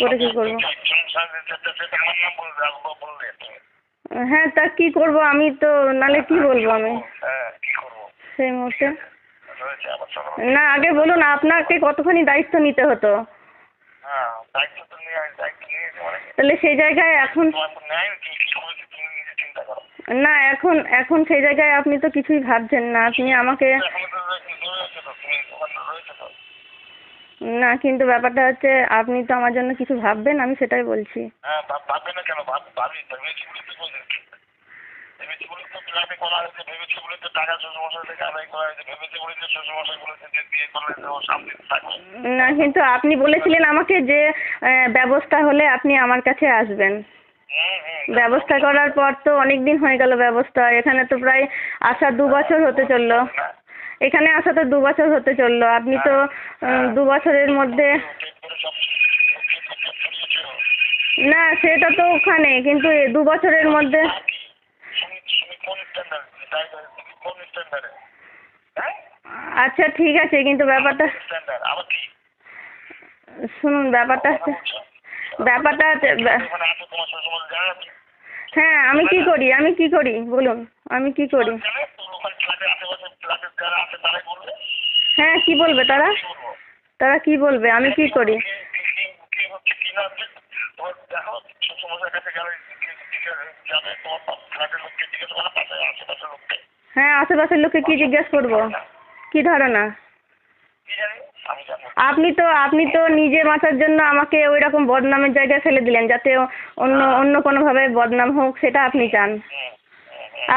করে কি করবো? হ্যাঁ, তা কি করব আমি তো, নালে কি বলবো আমি সেই মুহূর্তে? না, আগে বলুন আপনাকে কতখানি দায়িত্ব নিতে হতো। তাহলে সেই জায়গায় এখন না, এখন সেই জায়গায় আপনি তো কিছুই ভাবছেন না। আপনি আমাকে না, কিন্তু ব্যাপারটা হচ্ছে আপনি তো আমার জন্য কিছু ভাববেন, আমি সেটাই বলছি। না, কিন্তু আপনি বলেছিলেন আমাকে যে ব্যবস্থা হলে আপনি আমার কাছে আসবেন। ব্যবস্থা করার পর তো অনেক দিন হয়ে গেল ব্যবস্থা। এখানে তো প্রায় আসা 2 বছর হতে চললো। এখানে আসা তো 2 বছর হতে চললো। আপনি তো 2 বছরের মধ্যে না, সেটা তো ওখানে, কিন্তু 2 বছরের মধ্যে আচ্ছা ঠিক আছে, কিন্তু ব্যাপারটা শুনুন, ব্যাপারটা হ্যাঁ, আমি কি করি বলুন, আমি কি করি? হ্যাঁ, কি বলবে তারা? তারা কি বলবে? আমি কি করি? হ্যাঁ, আশেপাশের লোককে কি জিজ্ঞেস করবো? কি ধারণা? আপনি তো নিজে বাঁচার জন্য আমাকে ওই রকম বদনামের জায়গায় ফেলে দিলেন, যাতে অন্য কোনোভাবে বদনাম হোক, সেটা আপনি চান।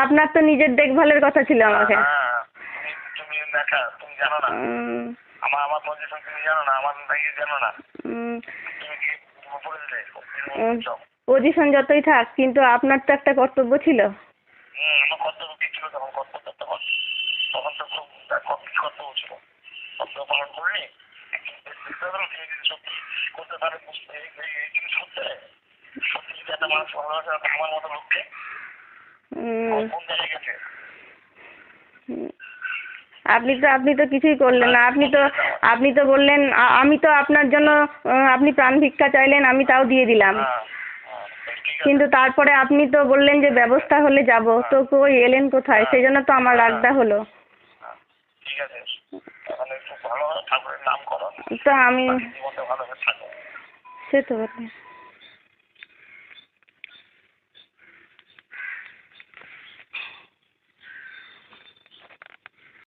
আপনার তো নিজের দেখভালের কথা ছিল আমাকে। পজিশন যতই থাক, কিন্তু আপনার তো একটা কর্তব্য ছিল। উম, আপনি তো কিছুই করলেন না। আপনি তো বললেন আমি তো আপনার জন্য আপনি প্রাণ ভিক্ষা চাইলেন, আমি তাও দিয়ে দিলাম। কিন্তু তারপরে আপনি তো বললেন যে ব্যবস্থা হলে যাব, তো কই এলেন কোথায়? সেই জন্য তো আমার রাগটা হলো। তো আমি সে তো বটে।